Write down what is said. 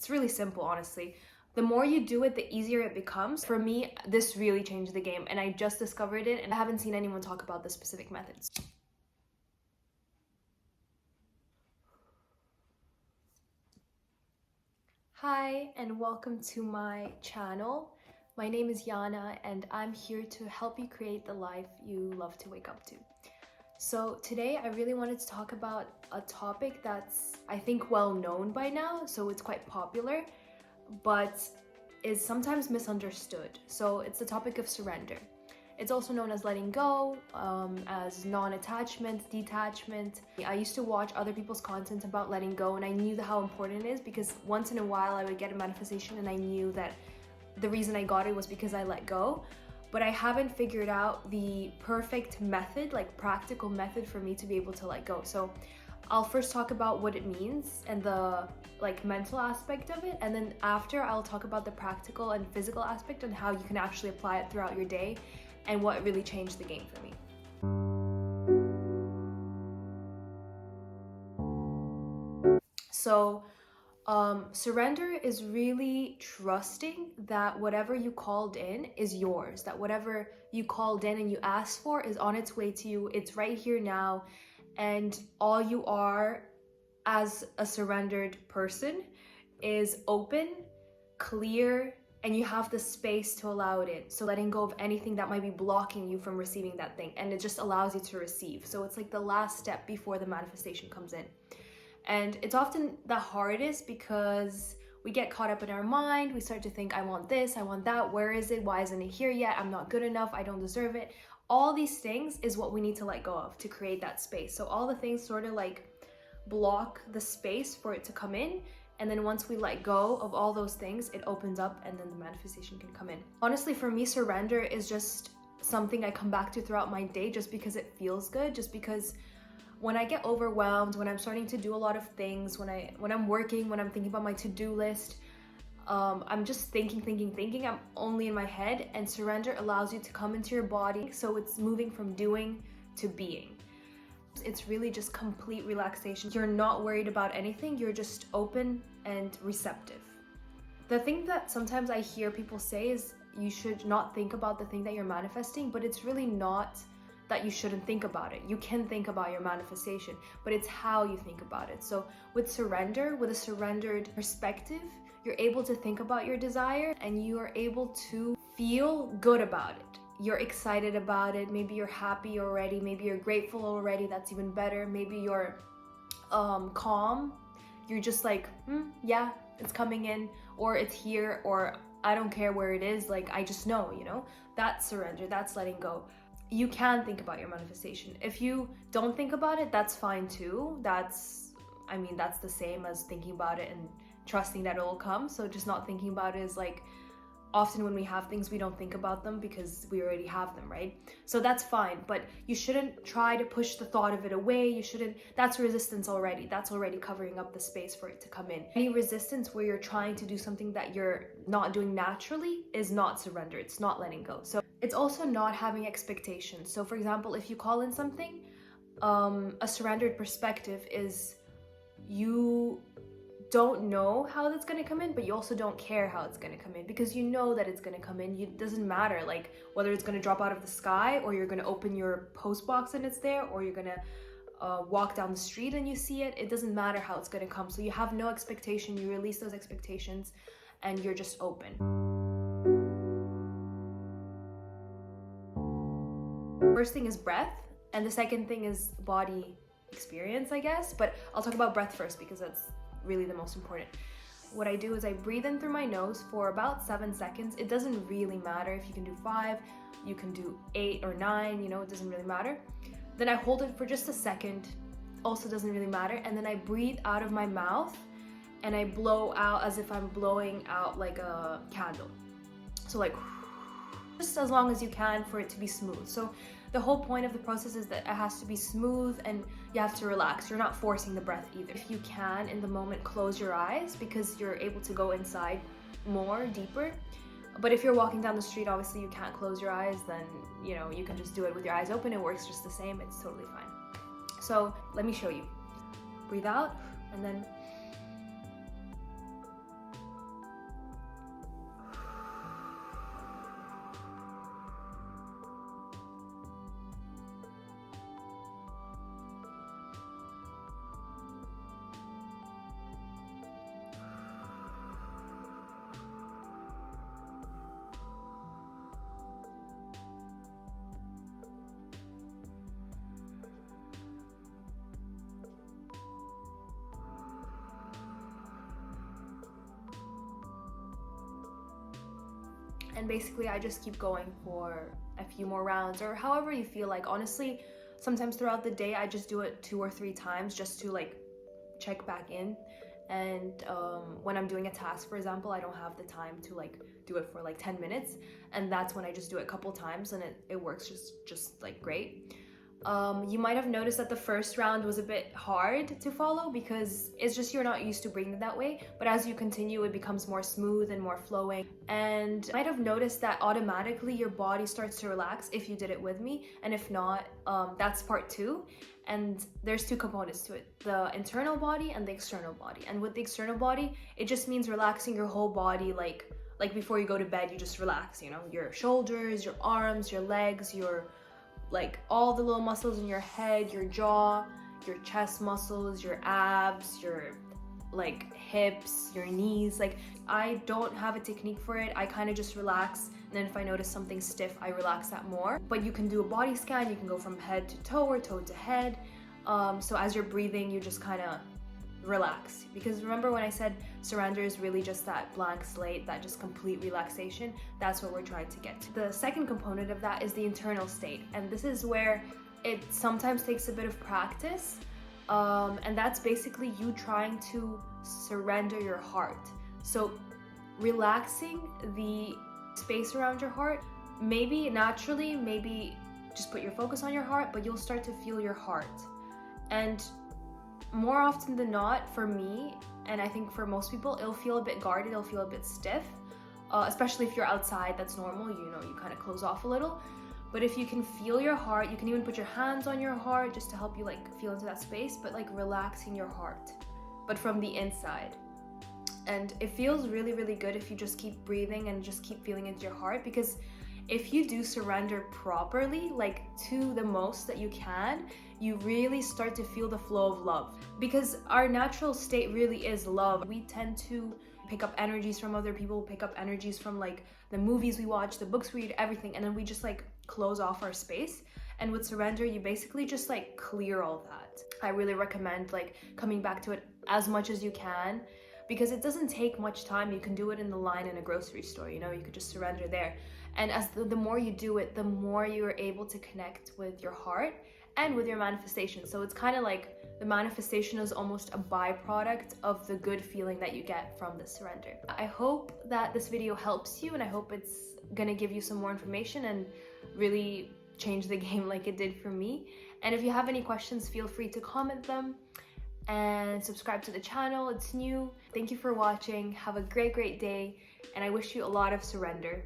It's really simple, honestly. The more you do it, the easier it becomes. For me, this really changed the game, and I just discovered it, and I haven't seen anyone talk about the specific methods. Hi, and welcome to my channel. My name is Yana, and I'm here to help you create the life you love to wake up to. So today I really wanted to talk about a topic that's, I think, well known by now, so it's quite popular, but is sometimes misunderstood. So it's the topic of surrender. It's also known as letting go, as non-attachment, detachment. I used to watch other people's content about letting go, and I knew how important it is because once in a while I would get a manifestation and I knew that the reason I got it was because I let go. But I haven't figured out the perfect method, like practical method for me to be able to let go. So I'll first talk about what it means and the mental aspect of it, and then after I'll talk about the practical and physical aspect and how you can actually apply it throughout your day and what really changed the game for me. So surrender is really trusting that whatever you called in is yours, that whatever you called in and you asked for is on its way to you. It's right here now, and all you are as a surrendered person is open, clear, and you have the space to allow it in. So letting go of anything that might be blocking you from receiving that thing, and it just allows you to receive. So it's like the last step before the manifestation comes in. And it's often the hardest because we get caught up in our mind. We start to think, I want this, I want that, where is it, why isn't it here yet, I'm not good enough, I don't deserve it. All these things is what we need to let go of to create that space. So all the things sort of block the space for it to come in, and then once we let go of all those things, it opens up and then the manifestation can come in. Honestly, for me, surrender is just something I come back to throughout my day just because it feels good, just because when I get overwhelmed, when I'm starting to do a lot of things, when I'm working, when I'm thinking about my to-do list, I'm just thinking, I'm only in my head, and surrender allows you to come into your body, so it's moving from doing to being. It's really just complete relaxation. You're not worried about anything, you're just open and receptive. The thing that sometimes I hear people say is you should not think about the thing that you're manifesting, but it's really not that you shouldn't think about it. You can think about your manifestation, but it's how you think about it. So with surrender, with a surrendered perspective, you're able to think about your desire and you are able to feel good about it. You're excited about it, maybe you're happy already, maybe you're grateful already, that's even better. Maybe you're calm, you're just yeah, it's coming in, or it's here, or I don't care where it is, I just know, That's surrender, that's letting go. You can think about your manifestation. If you don't think about it, that's fine too. That's the same as thinking about it and trusting that it'll come. So just not thinking about it is often when we have things, we don't think about them because we already have them, right? So that's fine, but you shouldn't try to push the thought of it away. That's resistance already. That's already covering up the space for it to come in. Any resistance where you're trying to do something that you're not doing naturally is not surrender. It's not letting go. So it's also not having expectations. So for example, if you call in something, a surrendered perspective is you don't know how that's going to come in, but you also don't care how it's going to come in because you know that it's going to come in. It doesn't matter whether it's going to drop out of the sky, or you're going to open your post box and it's there, or you're going to walk down the street and you see it. It doesn't matter how it's going to come. So you have no expectation. You release those expectations and you're just open. First thing is breath, and the second thing is body experience, I guess, but I'll talk about breath first because that's really the most important. What I do is I breathe in through my nose for about 7 seconds. It doesn't really matter if you can do 5, you can do 8 or 9, it doesn't really matter. Then I hold it for just a second, also doesn't really matter, and then I breathe out of my mouth and I blow out as if I'm blowing out like a candle. So just as long as you can for it to be smooth. So the whole point of the process is that it has to be smooth and you have to relax. You're not forcing the breath either. If you can, in the moment, close your eyes because you're able to go inside more, deeper. But if you're walking down the street, obviously you can't close your eyes, then, you can just do it with your eyes open. It works just the same. It's totally fine. So let me show you. Breathe out and then And basically I just keep going for a few more rounds, or however you feel like. Honestly, sometimes throughout the day I just do it 2 or 3 times just to like check back in. And when I'm doing a task, for example, I don't have the time to like do it for like 10 minutes, and that's when I just do it a couple times, and it works just like great. You might have noticed that the first round was a bit hard to follow because it's just you're not used to breathing that way, but as you continue it becomes more smooth and more flowing. And you might have noticed that automatically your body starts to relax if you did it with me, and if not, that's part 2. And there's 2 components to it, the internal body and the external body. And with the external body, it just means relaxing your whole body, like before you go to bed, you just relax, you know, your shoulders, your arms, your legs, your like all the little muscles in your head, your jaw, your chest muscles, your abs, your like hips, your knees. Like I don't have a technique for it. I kind of just relax, and then if I notice something stiff, I relax that more. But you can do a body scan, you can go from head to toe or toe to head. So as you're breathing, you just kind of relax, because remember when I said surrender is really just that blank slate, that just complete relaxation. That's what we're trying to get to. The second component of that is the internal state, and this is where it sometimes takes a bit of practice, and that's basically you trying to surrender your heart. So relaxing the space around your heart, maybe naturally, maybe just put your focus on your heart, but you'll start to feel your heart. And more often than not, for me, and I think for most people, it'll feel a bit guarded, it'll feel a bit stiff, especially if you're outside. That's normal, you know, you kind of close off a little. But if you can feel your heart, you can even put your hands on your heart just to help you like feel into that space, but like relaxing your heart, but from the inside. And it feels really, really good if you just keep breathing and just keep feeling into your heart, because if you do surrender properly, like to the most that you can, you really start to feel the flow of love, because our natural state really is love. We tend to pick up energies from other people, pick up energies from like the movies we watch, the books we read, everything, and then we just like close off our space. And with surrender, you basically just like clear all that. I really recommend like coming back to it as much as you can, because it doesn't take much time. You can do it in the line in a grocery store, you know, you could just surrender there. And as the more you do it, the more you're able to connect with your heart and with your manifestation. So it's kind of like the manifestation is almost a byproduct of the good feeling that you get from the surrender. I hope that this video helps you, and I hope it's gonna give you some more information and really change the game like it did for me. And if you have any questions, feel free to comment them, and subscribe to the channel, it's new. Thank you for watching, have a great day, and I wish you a lot of surrender.